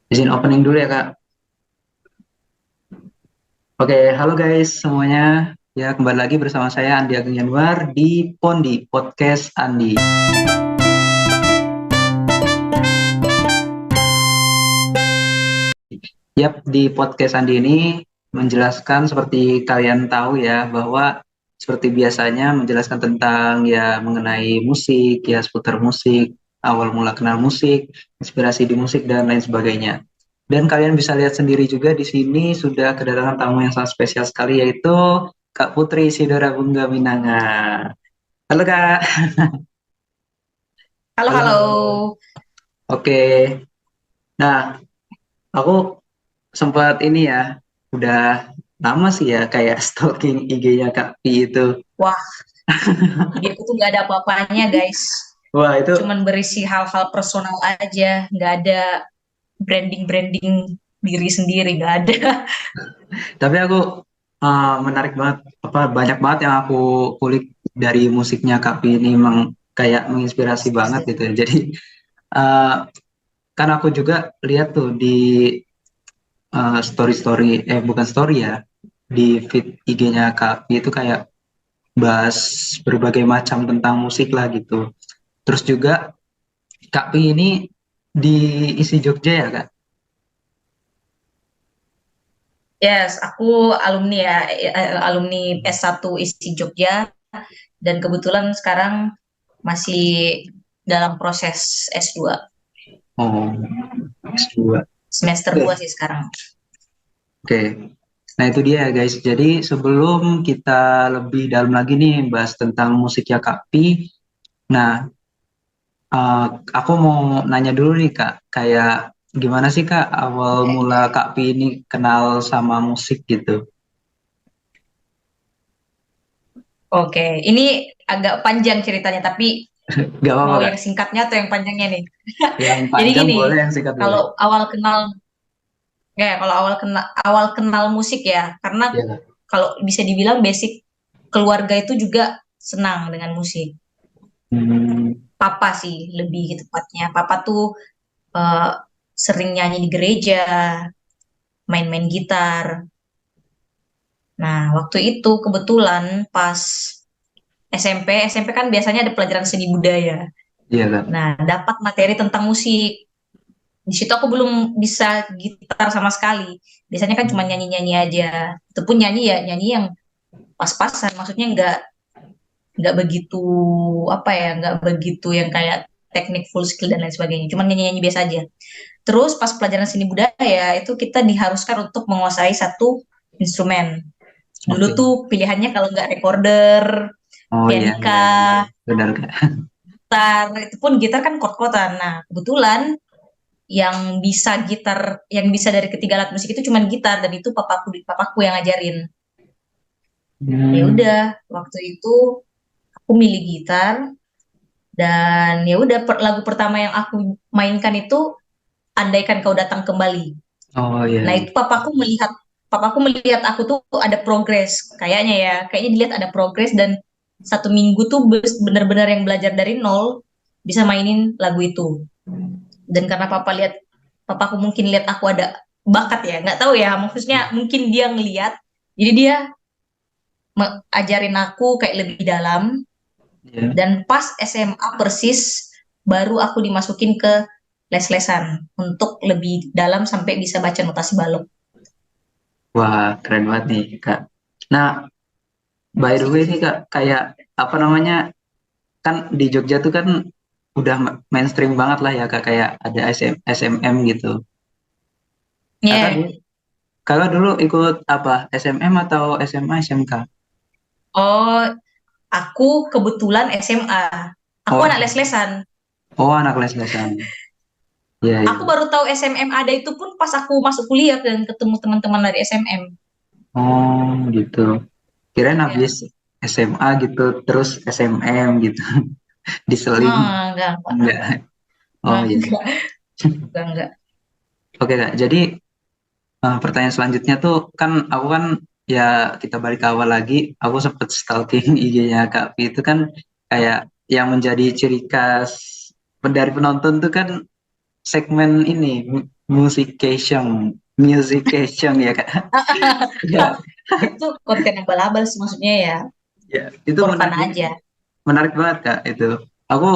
Izin opening dulu ya, Kak. Oke, halo guys semuanya. Ya, kembali lagi bersama saya Andi Ageng Yanuar di Pondi, Podcast Andi. Yap, di podcast Andi ini menjelaskan seperti kalian tahu ya, bahwa seperti biasanya menjelaskan tentang ya mengenai musik, ya seputar musik, awal mula kenal musik, inspirasi di musik, dan lain sebagainya. Dan kalian bisa lihat sendiri juga di sini sudah kedatangan tamu yang sangat spesial sekali, yaitu Kak Putri Sidora Bungga Minanga. Halo Kak. Halo, Halo, halo. halo. Oke, nah aku sempat ini ya, udah lama sih ya kayak stalking IG-nya Kak Pi itu. Wah, IG-ku tuh gak ada apa-apanya, guys. Wah, itu Cuman berisi hal-hal personal aja. Gak ada branding-branding diri sendiri, gak ada. tapi aku menarik banget, apa banyak banget yang aku kulik dari musiknya Kak Pi ini, emang kayak menginspirasi banget Asik-asik. gitu ya. Jadi eh, kan aku juga lihat tuh di story-story, bukan story ya, di feed IG-nya Kak Pi itu kayak bahas berbagai macam tentang musik lah gitu. Terus juga Kak Pi ini di isi Jogja ya Kak? Yes, aku alumni ya, alumni S1 ISI Jogja. Dan kebetulan sekarang masih dalam proses S2. Oh, S2. Semester Oke. 2 sih sekarang. Oke. Nah, itu dia ya guys. Jadi sebelum kita lebih dalam lagi nih bahas tentang musiknya Kak Pi, nah eh, aku mau nanya dulu nih Kak, kayak gimana sih Kak awal Oke. mula Kak Pi ini kenal sama musik gitu? Oke, ini agak panjang ceritanya, tapi Gak apa-apa mau Kak. yang singkatnya atau yang panjangnya nih? Yang Jadi panjang gini, boleh, yang singkat boleh. kalau awal kenal musik ya, karena Iya Kak. kalau bisa dibilang basic keluarga itu juga senang dengan musik. Hmm, Papa sih lebih tepatnya. Papa tuh eh, sering nyanyi di gereja, main-main gitar. Nah, waktu itu kebetulan pas SMP kan biasanya ada pelajaran seni budaya. iya Kak. Nah, dapat materi tentang musik. Di situ aku belum bisa gitar sama sekali. Biasanya kan cuma nyanyi-nyanyi aja. Itu pun nyanyi ya, nyanyi yang pas-pasan. Maksudnya nggak begitu apa ya, nggak begitu yang kayak teknik full skill dan lain sebagainya. Cuman nyanyi-nyanyi biasa aja. Terus pas pelajaran seni budaya itu kita diharuskan untuk menguasai satu instrumen. Dulu Oke. tuh pilihannya kalau nggak recorder, Oh iya pianika, iya benar benar Kak. gitar, itu pun gitar kan chord-chordan. Nah, kebetulan yang bisa dari ketiga alat musik itu cuman gitar dan itu papaku yang ngajarin. Ya Hmm, udah, waktu itu aku milih gitar dan ya udah lagu pertama yang aku mainkan itu Andaikan Kau Datang Kembali. oh iya Nah, iya. itu papaku melihat aku tuh ada progres kayaknya ya. Kayaknya dilihat ada progres dan 1 minggu tuh bener-bener yang belajar dari nol bisa mainin lagu itu. Dan karena papaku mungkin lihat aku ada bakat ya, nggak tahu ya, maksudnya mungkin dia ngeliat, jadi dia ajarin aku kayak lebih dalam. Iya. Dan pas SMA persis baru aku dimasukin ke les-lesan untuk lebih dalam sampai bisa baca notasi balok. Wah, keren banget nih Kak. Nah, by the way nih Kak, kayak apa namanya, kan di Jogja tuh kan udah mainstream banget lah ya Kak, kayak ada SMM gitu. Kakak Yeah. dulu, kakak dulu ikut apa? SMM atau SMA SMK? Oh, aku kebetulan SMA. Aku Oh, anak les-lesan. oh anak les-lesan. Iya, Aku iya. baru tahu SMM ada itu pun pas aku masuk kuliah dan ketemu teman-teman dari SMM. Oh, gitu. Kirain Ya. habis SMA gitu, terus SMM gitu. Diseling. Enggak, enggak, Enggak. Oh, iya. enggak, enggak. Oke, Kak. Jadi pertanyaan selanjutnya tuh kan aku kan ya kita balik ke awal lagi, aku sempet stalking IG-nya Kak Pi itu kan kayak yang menjadi ciri khas dari penonton tuh kan segmen ini musication ya kak. Ya, Itu konten yang abal sih maksudnya ya, ya, itu for fun menarik, aja. menarik banget kak itu. Aku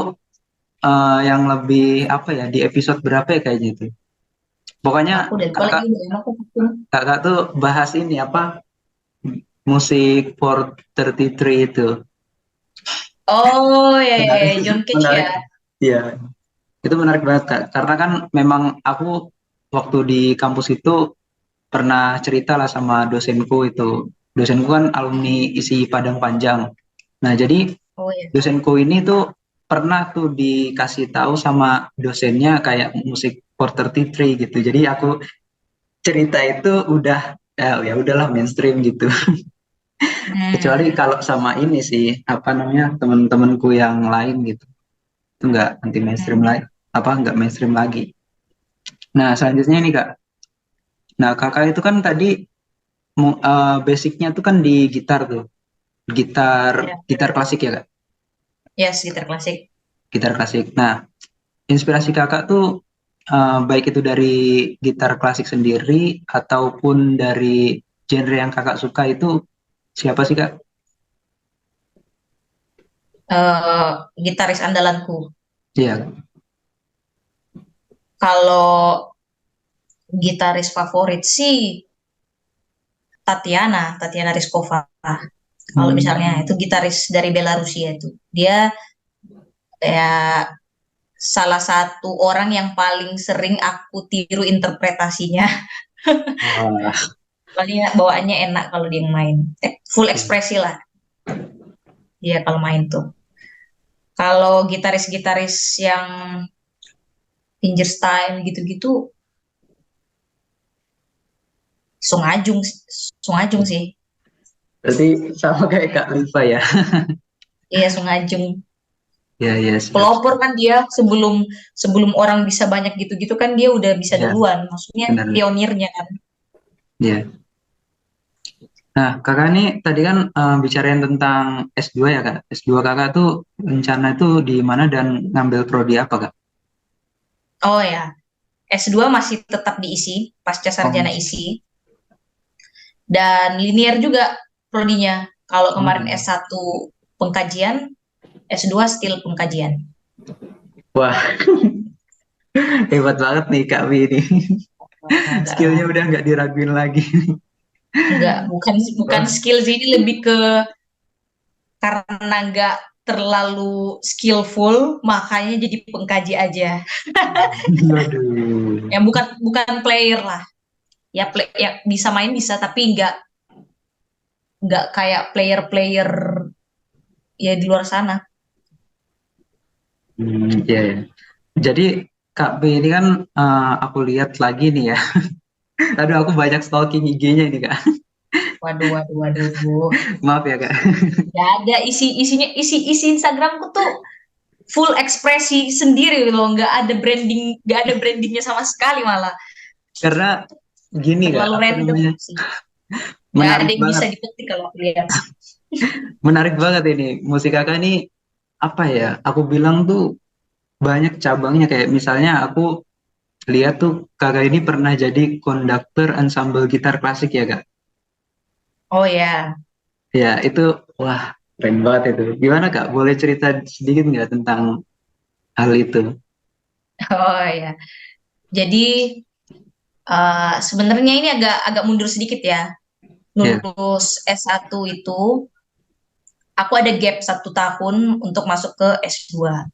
yang lebih apa ya di episode berapa ya kayaknya itu. Pokoknya Aku udah lupa lagi kakak udah lama aku bikin. kakak tuh bahas ini apa musik for 33 itu. Oh ya, ya, Menarik, ya, John Cage menarik. ya. Iya, itu menarik banget kak. Karena kan memang aku waktu di kampus itu pernah cerita lah sama dosenku itu. Dosenku kan alumni isi Padang Panjang. Nah, jadi Oh ya. dosenku ini tuh pernah tuh dikasih tahu sama dosennya kayak musik for 33 gitu. Jadi aku cerita itu udah ya udahlah mainstream gitu. Kecuali Hmm. kalau sama ini sih apa namanya teman-temanku yang lain gitu. Itu nggak anti mainstream Hmm. lagi, apa nggak mainstream lagi. Nah, selanjutnya nih Kak. Nah, Kakak itu kan tadi basicnya tuh kan di gitar tuh. Gitar Ya, gitar klasik ya Kak. ya sekitar klasik. Gitar klasik. Nah, inspirasi Kakak tuh baik itu dari gitar klasik sendiri ataupun dari genre yang Kakak suka itu siapa sih Kak? eh Gitaris andalanku. Iya. Kalau gitaris favorit sih Tatiana Rizkova. Kalau misalnya Hmm, itu gitaris dari Belarusia itu, dia ya salah satu orang yang paling sering aku tiru interpretasinya. wah. Soalnya bawaannya enak kalau dia main. Full ekspresi lah dia kalau main tuh. Kalau gitaris-gitaris yang fingerstyle gitu-gitu, Sung Ajung, Sung Ajung sih. Berarti sama kayak Kak Rifa ya. Iya, Sung Ajung. Ya, ya, siap, Pelopor siap. kan dia sebelum sebelum orang bisa banyak gitu-gitu kan dia udah bisa Ya, duluan. Maksudnya benar. pionirnya kan. Ya. Nah, Kakak ini tadi kan bicarain tentang S2 ya, Kak. S2 Kakak tuh rencana itu di mana dan ngambil prodi apa, Kak? Oh ya, S2 masih tetap diisi, pasca Oh, sarjana isi. Dan linear juga prodinya. Kalau kemarin hmm. S1 pengkajian, S2 still pengkajian. Wah, hebat banget nih Kak Wi ini. Enggak lah. Skillnya udah nggak diraguin lagi. Enggak, bukan bukan Wah, skill sih, ini lebih ke karena enggak terlalu skillful, makanya jadi pengkaji aja. aduh. Yang bukan bukan player lah. Ya, ya bisa main bisa, tapi enggak kayak player-player ya di luar sana. Ya, ya. Jadi Kak B ini kan aku lihat lagi nih ya. Aduh, aku banyak stalking IG-nya ini Kak. Waduh, waduh, waduh. Maaf ya Kak. Gak ada isi Instagramku tuh full ekspresi sendiri loh, nggak ada brandingnya sama sekali malah. Karena gini Kak, Terlalu apa random namanya? sih. Nggak ada Menarik yang bisa banget. dipetik kalau aku lihat. Menarik banget ini. Musik Kakak ini apa ya? Aku bilang tuh banyak cabangnya kayak misalnya aku lihat tuh Kakak ini pernah jadi konduktor ensemble gitar klasik ya Kak. Oh ya, Ya, itu wah keren banget itu. Gimana Kak? Boleh cerita sedikit nggak tentang hal itu? oh ya. Jadi sebenarnya ini agak agak mundur sedikit ya. Ya. Lulus S1 itu, aku ada gap 1 tahun untuk masuk ke S2.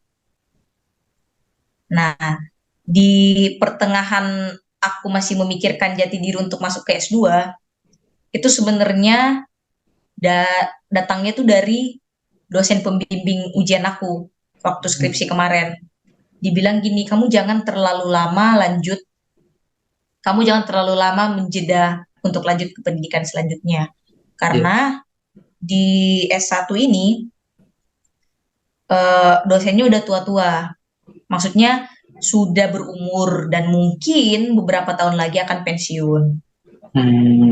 Nah, di pertengahan aku masih memikirkan jati diri untuk masuk ke S2, itu sebenarnya datangnya tuh dari dosen pembimbing ujian aku waktu skripsi kemarin. Dibilang gini, kamu jangan terlalu lama menjeda untuk lanjut ke pendidikan selanjutnya. Ya. Karena di S1 ini dosennya udah tua-tua. Maksudnya sudah berumur dan mungkin beberapa tahun lagi akan pensiun.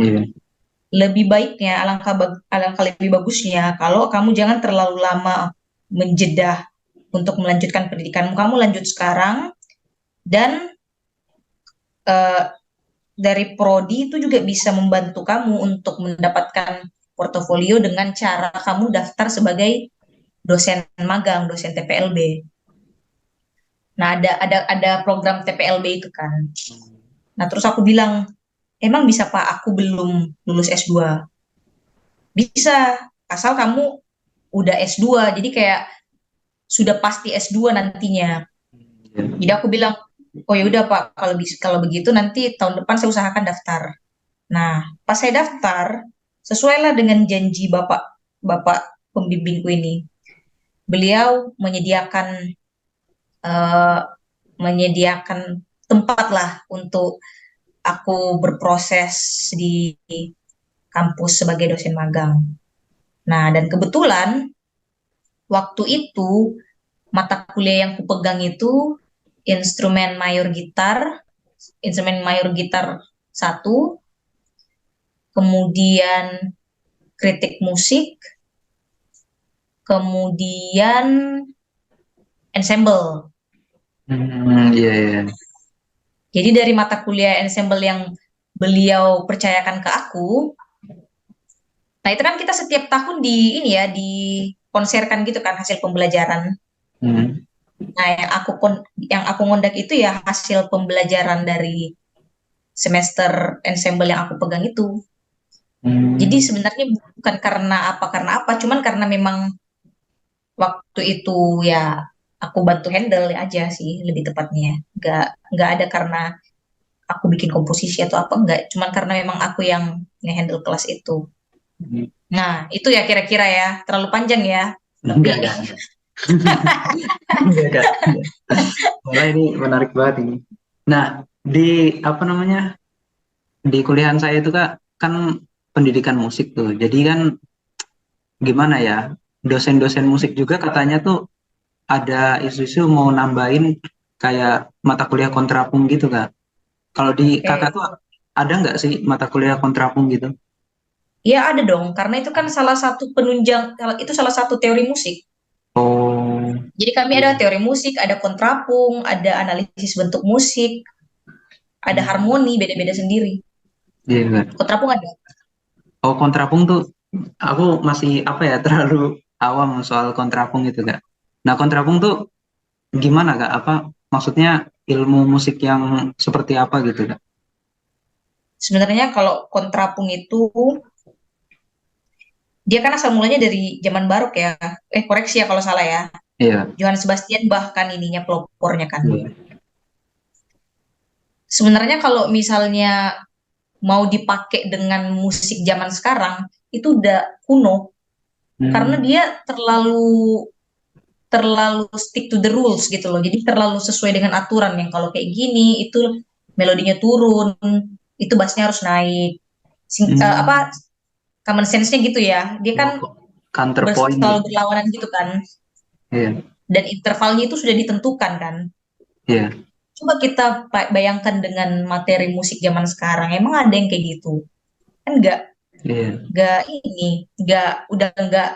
Iya. Lebih baiknya, alangkah lebih bagusnya kalau kamu jangan terlalu lama menjeda untuk melanjutkan pendidikanmu. Kamu lanjut sekarang dan eh, dari prodi itu juga bisa membantu kamu untuk mendapatkan portofolio dengan cara kamu daftar sebagai dosen magang, dosen TPLB. Nah, ada program TPLB itu kan. Nah, terus aku bilang, emang bisa Pak, aku belum lulus S2. Bisa, asal kamu udah S2. Jadi kayak sudah pasti S2 nantinya. Iya. Jadi aku bilang, oh ya udah Pak, kalau begitu nanti tahun depan saya usahakan daftar. Nah, pas saya daftar, sesuailah dengan janji Bapak pembimbingku ini. Beliau eh, menyediakan tempat lah untuk aku berproses di kampus sebagai dosen magang. Nah, dan kebetulan waktu itu mata kuliah yang kupegang itu instrumen mayor gitar, instrumen mayor gitar satu, kemudian kritik musik, kemudian ensemble. Iya, iya. Jadi dari mata kuliah ensemble yang beliau percayakan ke aku, nah itu kan kita setiap tahun di ini ya dikonserkan gitu kan hasil pembelajaran. Hmm. Nah yang aku ngondak itu ya hasil pembelajaran dari semester ensemble yang aku pegang itu. Jadi Hmm. sebenarnya bukan karena apa, cuman karena memang waktu itu ya aku bantu handle aja sih lebih tepatnya. Nggak ada karena aku bikin komposisi atau apa enggak, cuman karena memang aku yang ngehandle kelas itu. Nah, itu ya kira-kira ya, terlalu panjang ya. Tapi Enggak. Enggak. Malah ini menarik banget ini. Nah, di apa namanya? Di kuliahan saya itu Kak, kan pendidikan musik tuh. Jadi kan gimana ya? Dosen-dosen musik juga katanya tuh ada isu-isu mau nambahin kayak mata kuliah kontrapung gitu Kak. Kalau di Kakak oke. tuh ada nggak sih mata kuliah kontrapung gitu? Ya ada dong, karena itu kan salah satu penunjang, itu salah satu teori musik. Oh, Jadi kami ada iya. teori musik, ada kontrapung, ada analisis bentuk musik, ada Hmm, harmoni, beda-beda sendiri. iya Kak. Kontrapung ada. Oh, kontrapung tuh aku masih apa ya terlalu awam soal kontrapung itu Kak. Nah, kontrapung tuh gimana Kak? Apa maksudnya ilmu musik yang seperti apa gitu Kak? Sebenarnya kalau kontrapung itu, dia kan asal mulanya dari zaman barok ya. Koreksi ya kalau salah ya. Iya. Johann Sebastian bahkan ininya pelopornya kan. Iya. Sebenarnya kalau misalnya mau dipakai dengan musik zaman sekarang, itu udah kuno. Karena Hmm, dia terlalu terlalu stick to the rules gitu loh. Jadi terlalu sesuai dengan aturan yang kalau kayak gini itu melodinya turun, itu bassnya harus naik. Apa hmm. common sense-nya gitu ya. Dia kan Oh, counterpoint selalu gitu. berlawanan gitu kan. Iya. Dan intervalnya itu sudah ditentukan kan. Iya. Coba kita bayangkan dengan materi musik zaman sekarang, emang ada yang kayak gitu? Kan Iya. nggak ini, udah nggak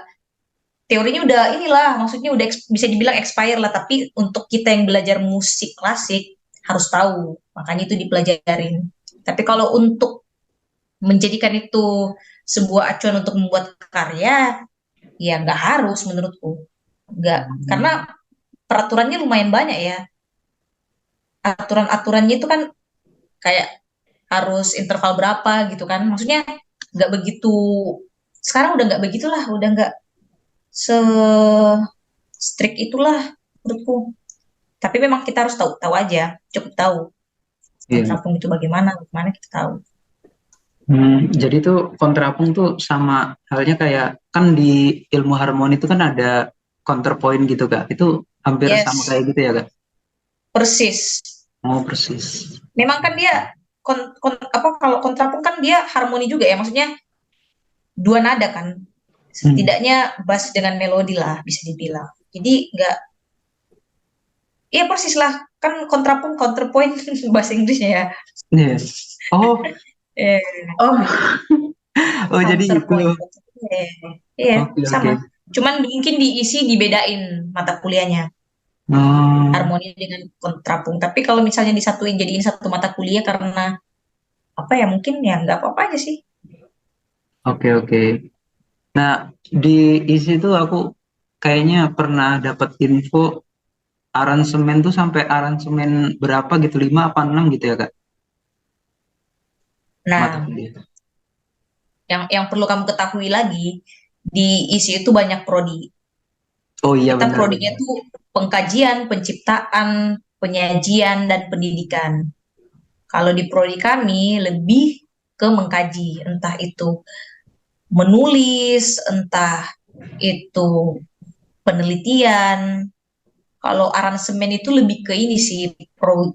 teorinya udah inilah, maksudnya udah bisa dibilang expire lah. Tapi untuk kita yang belajar musik klasik harus tahu, makanya itu dipelajarin. Tapi kalau untuk menjadikan itu sebuah acuan untuk membuat karya, ya nggak harus menurutku. Nggak, karena peraturannya lumayan banyak ya. Aturan-aturannya itu kan kayak harus interval berapa gitu kan. Maksudnya nggak begitu, sekarang udah nggak begitulah, udah nggak se strict itulah menurutku. Tapi memang kita harus tahu tahu aja, cukup tahu Iya. kontrapung itu bagaimana kita tahu. Jadi tuh kontrapung tuh sama halnya kayak kan di ilmu harmoni itu kan ada counterpoint gitu Kak. Itu hampir sama Yes, kayak gitu ya Kak. persis. Oh, persis. Memang kan dia apa kalau kontrapung kan dia harmoni juga ya, maksudnya dua nada kan. Hmm. Setidaknya bass dengan melodi lah bisa dibilang. Jadi nggak, iya persis lah, kan kontrapung counterpoint bahasa Inggrisnya ya. Iya. Oh, Eh, oh, oh jadi itu. counterpoint. Eh, iya, Oke, oke. sama. Cuman mungkin diisi dibedain mata kuliahnya. Oh, harmoni dengan kontrapung. Tapi kalau misalnya disatuin jadiin satu mata kuliah karena apa ya mungkin ya nggak apa-apa aja sih. Oke, oke. Nah, di isi itu aku kayaknya pernah dapat info aransemen tuh sampai aransemen berapa gitu, 5 apa 6 gitu ya, Kak? Mata Nah, kuliah. yang perlu kamu ketahui lagi di isi itu banyak prodi. Oh iya, Kita prodinya benar-benar. tuh pengkajian, penciptaan, penyajian dan pendidikan. Kalau di prodi kami lebih ke mengkaji, entah itu menulis, entah itu penelitian. Kalau aransemen itu lebih ke ini sih,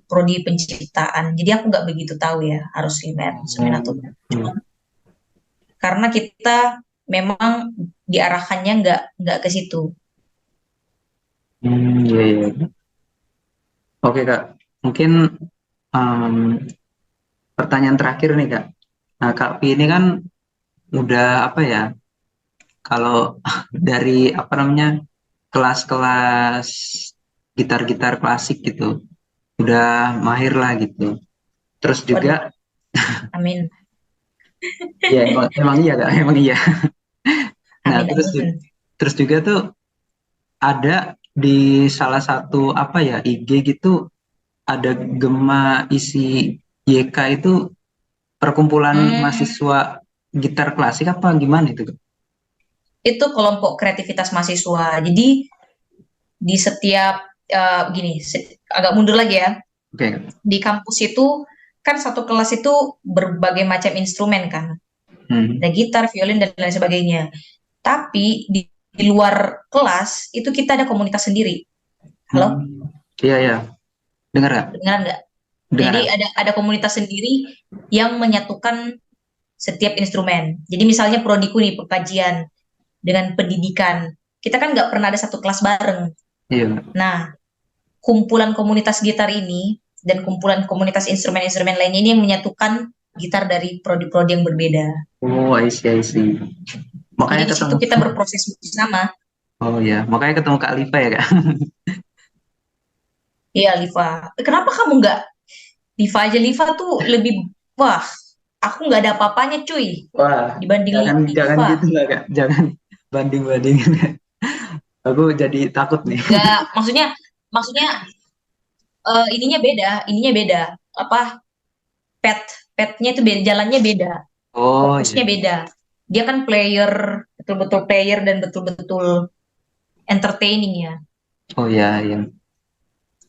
prodi penciptaan. Jadi aku nggak begitu tahu ya harus ini aransemen atau Oh, enggak. Cuma iya. karena kita memang diarahkannya nggak ke situ. Iya, iya. Oke, Kak. Mungkin em, pertanyaan terakhir nih, Kak. Nah, Kak Pi ini kan udah apa ya? Kalau dari apa namanya kelas-kelas gitar-gitar klasik gitu, udah mahir lah gitu. Terus juga, Waduh, amin, ya emang iya Kak, emang iya. Nah, amin, amin. terus juga tuh ada di salah satu apa ya IG gitu ada Gema isi YK itu perkumpulan Hmm, mahasiswa gitar klasik apa gimana itu Kak? itu kelompok kreativitas mahasiswa. Jadi di setiap gini, agak mundur lagi ya. Oke, Kak. Di kampus itu kan satu kelas itu berbagai macam instrumen kan. Hmm. Ada gitar, violin dan lain sebagainya. Tapi di luar kelas itu kita ada komunitas sendiri. Halo, Hmm. Iya, iya. Dengar Kak? dengar nggak? Dengar Jadi Kak? ada komunitas sendiri yang menyatukan setiap instrumen. Jadi misalnya prodiku nih pengkajian dengan pendidikan. Kita kan nggak pernah ada satu kelas bareng. Iya, Kak. Nah, kumpulan komunitas gitar ini dan kumpulan komunitas instrumen-instrumen lainnya ini yang menyatukan gitar dari prodi-prodi yang berbeda. Oh, I see, I see. Jadi Makanya di situ ketemu. kita berproses bersama. Oh ya, makanya ketemu Kak Liva ya Kak. Iya, Liva. Kenapa kamu nggak Liva aja? Liva tuh lebih, wah, aku nggak ada apa-apanya cuy Wah, dibanding jangan Liva. gitu lah Kak. Jangan banding-bandingin. Aku jadi takut nih. Nggak, maksudnya ininya beda. Apa, pet, petnya itu beda, jalannya beda, Oh iya. fokusnya beda. Dia kan player, betul-betul player dan betul-betul entertaining ya. Oh iya, iya.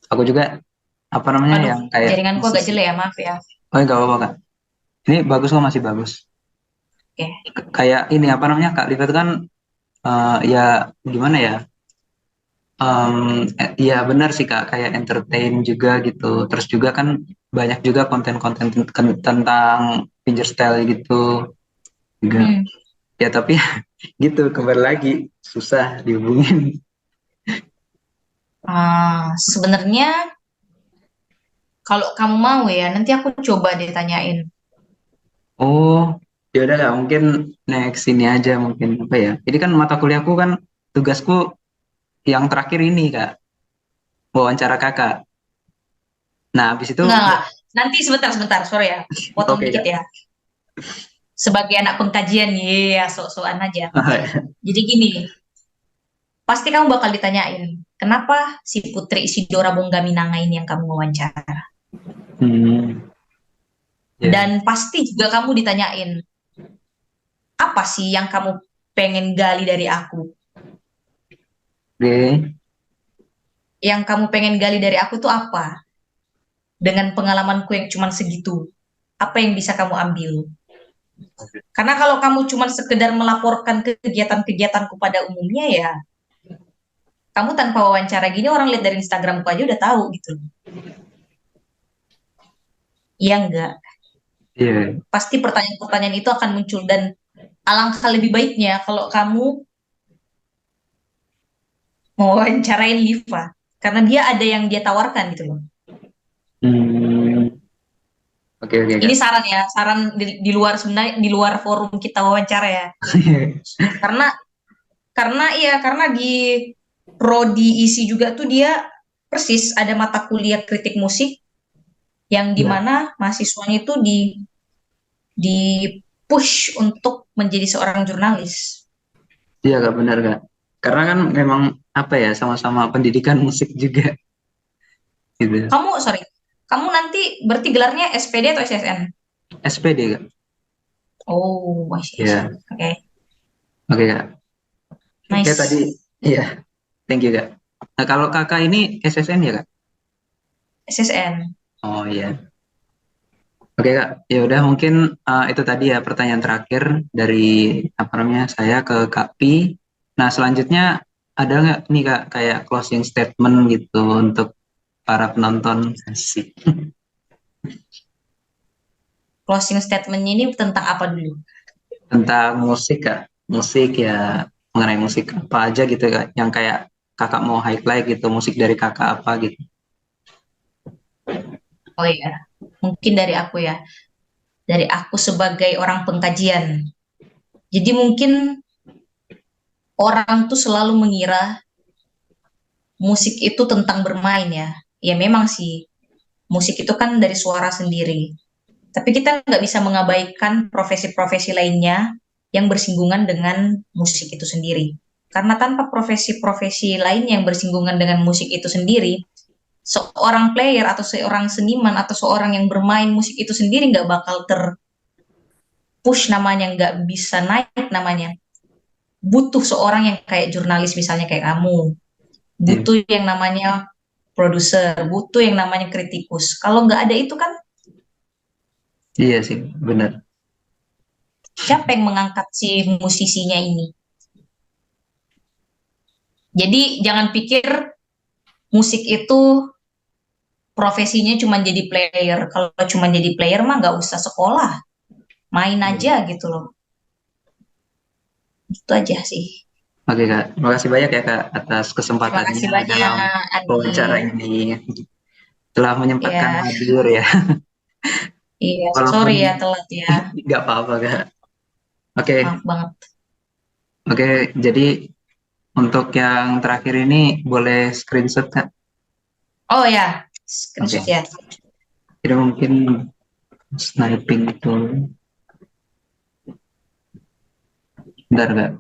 Aku juga apa namanya Aduh, yang kayak jaringanku agak musisi. jelek ya, maaf ya. Oh enggak apa-apa Kak. Ini bagus kok, masih bagus. Oke. Kayak ini apa namanya Kak Liva itu kan ya gimana ya? Iya benar sih Kak, kayak entertain juga gitu. Terus juga kan banyak juga konten-konten tentang fingerstyle gitu juga. Hmm. Ya tapi gitu kembali lagi susah dihubungin. Sebenarnya kalau kamu mau ya, nanti aku coba deh tanyain. Oh, ya udah lah, mungkin next ini aja mungkin apa ya. Ini kan mata kuliahku kan tugasku yang terakhir ini Kak, wawancara Kakak. Nah, habis itu Enggak. Nanti sebentar, sorry ya. Potong oke dikit Kak. ya. Sebagai anak pengkajian, ya, sok-sokan aja. Jadi gini, pasti kamu bakal ditanyain, kenapa si Putri Isidora Bonggaminanga ini yang kamu wawancara? Hmm, ya, Dan pasti juga kamu ditanyain, apa sih yang kamu pengen gali dari aku? oke. Yang kamu pengen gali dari aku tuh apa? Dengan pengalamanku yang cuma segitu, apa yang bisa kamu ambil? Karena kalau kamu cuma sekedar melaporkan kegiatan-kegiatanku pada umumnya ya, kamu tanpa wawancara gini orang lihat dari Instagramku aja udah tahu gitu. Iya enggak? Iya. Pasti pertanyaan-pertanyaan itu akan muncul dan alangkah lebih baiknya kalau kamu mau wawancarain Liva karena dia ada yang dia tawarkan gitu loh. Hmm, oke oke Ini Kak. saran ya, saran di luar sebenarnya di luar forum kita wawancara ya. Karena karena di prodi isi juga tuh dia persis ada mata kuliah kritik musik yang Ya, dimana mahasiswanya itu di push untuk menjadi seorang jurnalis. iya Kak, benar Kak. Karena kan memang apa ya, sama-sama pendidikan musik juga gitu. Sorry, kamu nanti berarti gelarnya SPD atau SSN? SPD Kak. Oh, I see. Ya, Oke, oke Kak. Oke tadi, nice. iya, thank you Kak. Nah, kalau Kakak ini SSN ya Kak? SSN. Oh iya. Oke Kak, ya udah mungkin itu tadi ya pertanyaan terakhir dari apa namanya saya ke Kak Pi. Nah selanjutnya ada nggak nih Kak kayak closing statement gitu untuk para penonton sih Closing statement ini tentang apa dulu? tentang musik Kak, musik ya mengenai musik apa aja gitu Kak, yang kayak Kakak mau highlight gitu musik dari Kakak apa gitu. Oh iya, mungkin dari aku ya. Dari aku sebagai orang pengkajian. Jadi mungkin orang tuh selalu mengira musik itu tentang bermain ya. Ya memang sih, musik itu kan dari suara sendiri. Tapi kita nggak bisa mengabaikan profesi-profesi lainnya yang bersinggungan dengan musik itu sendiri. Karena tanpa profesi-profesi lain yang bersinggungan dengan musik itu sendiri, seorang player atau seorang seniman atau seorang yang bermain musik itu sendiri nggak bakal terpush namanya, nggak bisa naik namanya. Butuh seorang yang kayak jurnalis misalnya kayak kamu, Iya, butuh yang namanya produser, butuh yang namanya kritikus. Kalau nggak ada itu kan iya sih benar. siapa yang mengangkat si musisinya ini? Jadi jangan pikir musik itu profesinya cuma jadi player. Kalau cuma jadi player mah nggak usah sekolah, main Iya. aja gitu loh. Itu aja sih. Oke Kak, terima kasih banyak ya Kak atas Terima kesempatannya kasih banyak, dalam Andi. wawancara ini. Telah menyempatkan Ya, hadir ya, iya, walaupun sorry ya telat ya. nggak apa-apa Kak. Oke, Maaf banget. oke. Jadi untuk yang terakhir ini boleh screenshot Kak. Oh ya, Oke. screenshot ya. Jadi mungkin sniping itu, bentar Kak.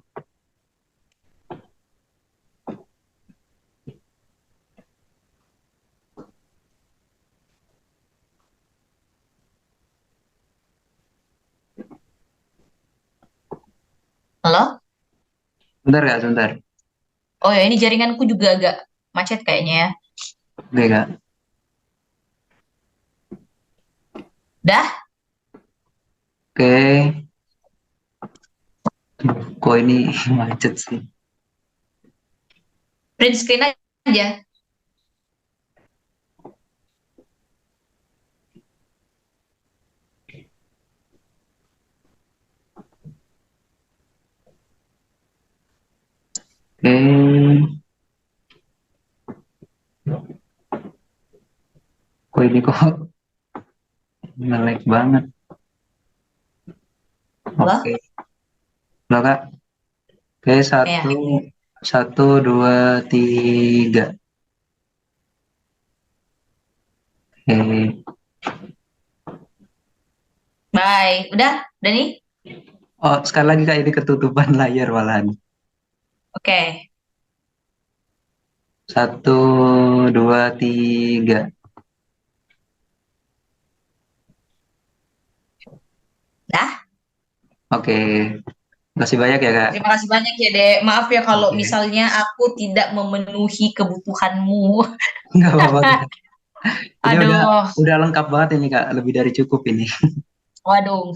Halo? Bentar Kak, sebentar. Oh ya, ini jaringanku juga agak macet kayaknya ya. Oke Kak. Dah, Oke. Kok ini macet sih? print screen aja. Oke. Kok ini kok nge-lag banget. Halo? Oke. Halo Kak. Oke, satu, Ya, satu, dua, tiga. Oke. bye. Udah nih? Oh, sekali lagi Kak, ini ketutupan layar malahan. Oke. Satu, dua, tiga. Dah. Oke. Makasih banyak ya Kak. Terima kasih banyak ya, Dek. Maaf ya kalau Oke. misalnya aku tidak memenuhi kebutuhanmu. Nggak apa-apa Kak. Ini Aduh, udah lengkap banget ini Kak. Lebih dari cukup ini. waduh.